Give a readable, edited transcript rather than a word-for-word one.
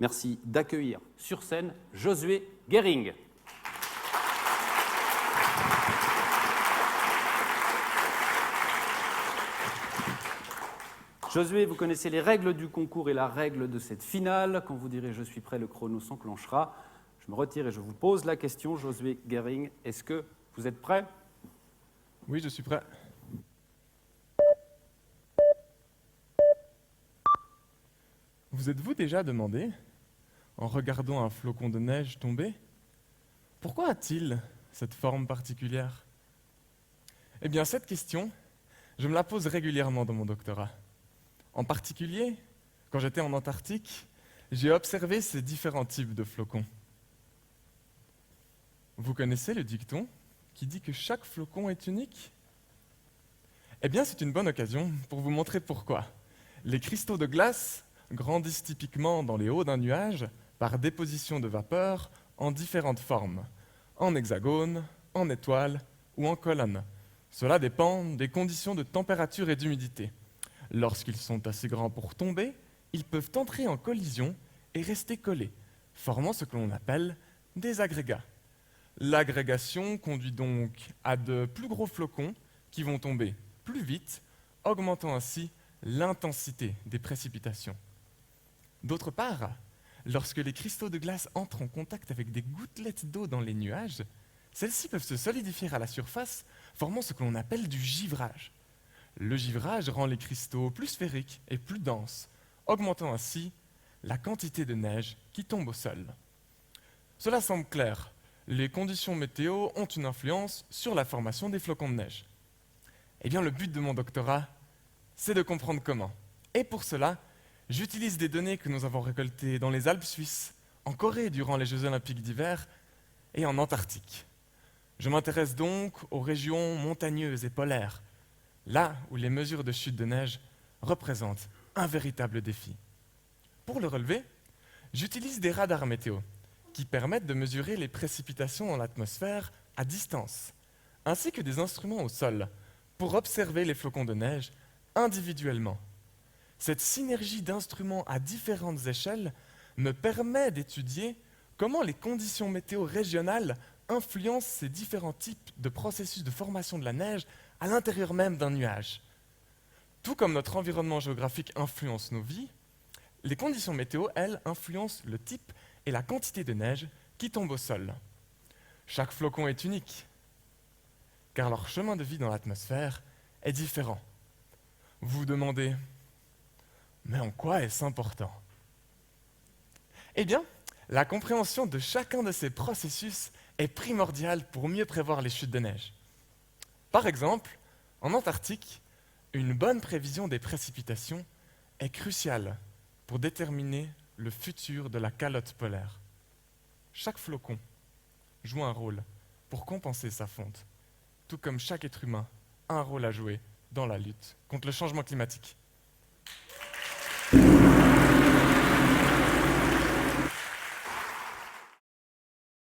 Merci d'accueillir sur scène Josué Guering. Josué, vous connaissez les règles du concours et la règle de cette finale. Quand vous direz « je suis prêt », le chrono s'enclenchera. Je me retire et je vous pose la question. Josué Guering, est-ce que vous êtes prêt ? Oui, je suis prêt. Vous êtes-vous déjà demandé, en regardant un flocon de neige tomber, pourquoi a-t-il cette forme particulière ? Eh bien, cette question, je me la pose régulièrement dans mon doctorat. En particulier, quand j'étais en Antarctique, j'ai observé ces différents types de flocons. Vous connaissez le dicton qui dit que chaque flocon est unique ? Eh bien, c'est une bonne occasion pour vous montrer pourquoi. Les cristaux de glace grandissent typiquement dans les hauts d'un nuage par déposition de vapeur en différentes formes, en hexagone, en étoile ou en colonne. Cela dépend des conditions de température et d'humidité. Lorsqu'ils sont assez grands pour tomber, ils peuvent entrer en collision et rester collés, formant ce que l'on appelle des agrégats. L'agrégation conduit donc à de plus gros flocons qui vont tomber plus vite, augmentant ainsi l'intensité des précipitations. D'autre part, lorsque les cristaux de glace entrent en contact avec des gouttelettes d'eau dans les nuages, celles-ci peuvent se solidifier à la surface, formant ce que l'on appelle du givrage. Le givrage rend les cristaux plus sphériques et plus denses, augmentant ainsi la quantité de neige qui tombe au sol. Cela semble clair. Les conditions météo ont une influence sur la formation des flocons de neige. Eh bien, le but de mon doctorat, c'est de comprendre comment. Et pour cela, j'utilise des données que nous avons récoltées dans les Alpes suisses, en Corée durant les Jeux olympiques d'hiver et en Antarctique. Je m'intéresse donc aux régions montagneuses et polaires, là où les mesures de chute de neige représentent un véritable défi. Pour le relever, j'utilise des radars météo qui permettent de mesurer les précipitations dans l'atmosphère à distance, ainsi que des instruments au sol pour observer les flocons de neige individuellement. Cette synergie d'instruments à différentes échelles me permet d'étudier comment les conditions météo régionales influencent ces différents types de processus de formation de la neige à l'intérieur même d'un nuage. Tout comme notre environnement géographique influence nos vies, les conditions météo, elles, influencent le type et la quantité de neige qui tombe au sol. Chaque flocon est unique, car leur chemin de vie dans l'atmosphère est différent. Vous vous demandez, mais en quoi est-ce important ? Eh bien, la compréhension de chacun de ces processus est primordiale pour mieux prévoir les chutes de neige. Par exemple, en Antarctique, une bonne prévision des précipitations est cruciale pour déterminer le futur de la calotte polaire. Chaque flocon joue un rôle pour compenser sa fonte, tout comme chaque être humain a un rôle à jouer dans la lutte contre le changement climatique.